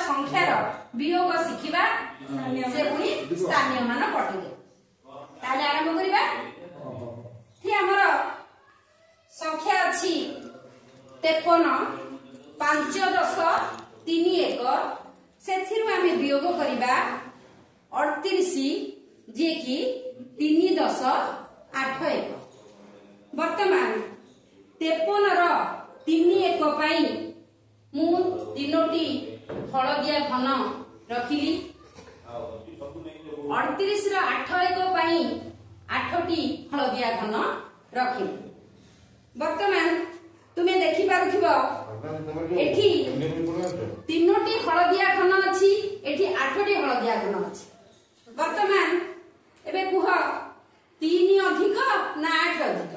संख्यार वियोग शिखिबा से पुनी स्थानीय मान पठिले ताले आरंभ करिबा थी हमर संख्या अछि 53 5 10 3 1 सेथिरु आमे वियोग करिबा 38 जे कि 3 10 8 1 वर्तमान 53 रो 3 1 पई मु तीनोटी हलदिया घन रखिली 38 रो 8 1 पई 8टी हलदिया घन रखिली वर्तमान तुमे देखि पारुथिबो एठी तीनोटी हलदिया घन अछि एठी 8टी हलदिया घन अछि वर्तमान एबे कुह 3 अधिक ना 8 अधिक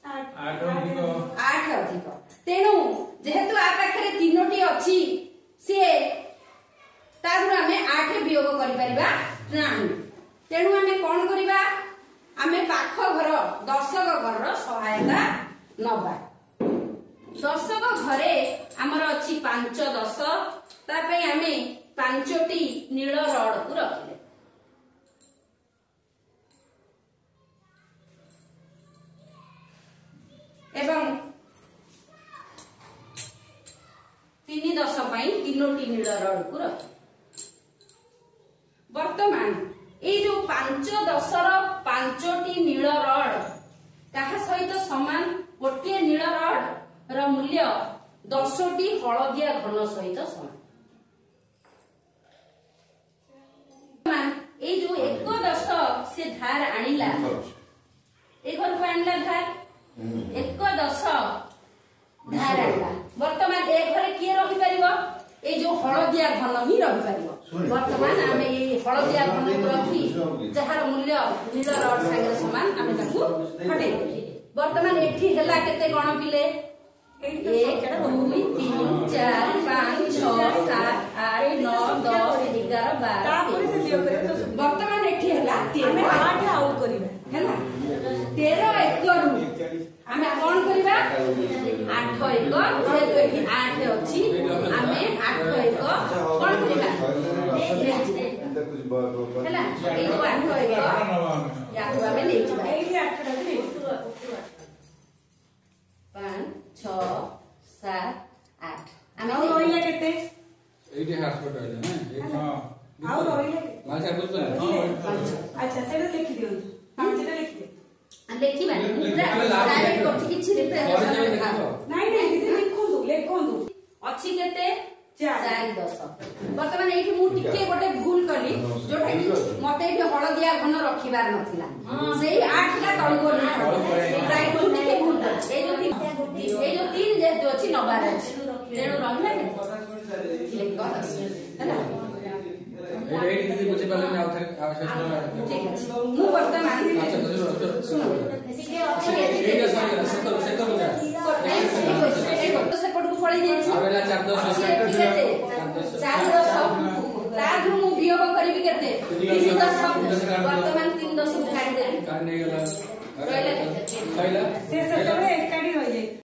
8 अधिक तेनु जेहेतु आ पाखरे तीनोटी अछि से तारु हमें 8 वियोग करि परिबा नाही तेनु हमें कोन करिबा हमें पाख घर दर्शक घर रो सहायता नबा दर्शक घरे हमर अछि 5 10 ता पे हमें 5टी नील रड को रखिले एवं 3 10 पई तीनोटी नील रड को रखिले वर्तमान ए जो 5 10 रो 5टी नील रड ताहा सहित समान गोटे नील रड रो मूल्य 10टी हलदिया घन सहित समान ए जो 1 10 से धार आनिला ए घर को आनिला धार 1 10 धार आनिला वर्तमान ए घरे किए रहि परिबो ए जो हलदिया घन ही रहि परिबो वर्तमान आमे ए हलदिया घन को रखी जहार मूल्य नील रड संगे समान आमे ताकू हटे वर्तमान एठी हला केते गण पिले 1 2 3 4 5 6 7 8 9 10 11 12 वर्तमान एठी हला 13 8 आउट करिबा हैला 13 1 रु आमे कोन करिबा 8 1 जेहेतु एठी 8 अछि आमे 8 1 कोन करिबा हैला ए जो 8 1 या तो आमे ले जिबा एठी 8 टा ले 5 6 7 8 आमे रोइला केते एठी हॉस्पिटल है ना हां आउ रोइला माछा बुझलो अच्छा सेटा लिखि दियो पांचटा लिखि दे लेखि बानी डायरेक्ट करछि किछि रिप्रेजेंटेशन नाही नाही दीदी लिखोंदु अछि केते 4 10 वर्तमान एठी मु टिके गोटे भूल कली जोटा कि मते एठी हलदिया घन रखिबार नथिला सेही 8 ला तळको राइट मु टिके भूल करछि ए जो 3 जे जो अछि नबार अछि तेनु रहिला लिख कर हैला एठी दीदी बुझि पाले ना आउथर आवश्यकता ठीक अछि मु वर्तमान सुनो से पडू पड़ी जाय आवेला 4 10 मु वियोग करिबि केते 3 10 वर्तमान 3 10 काढि दे काढने गेला रहला कहला से सतरे एकाडी होय जाय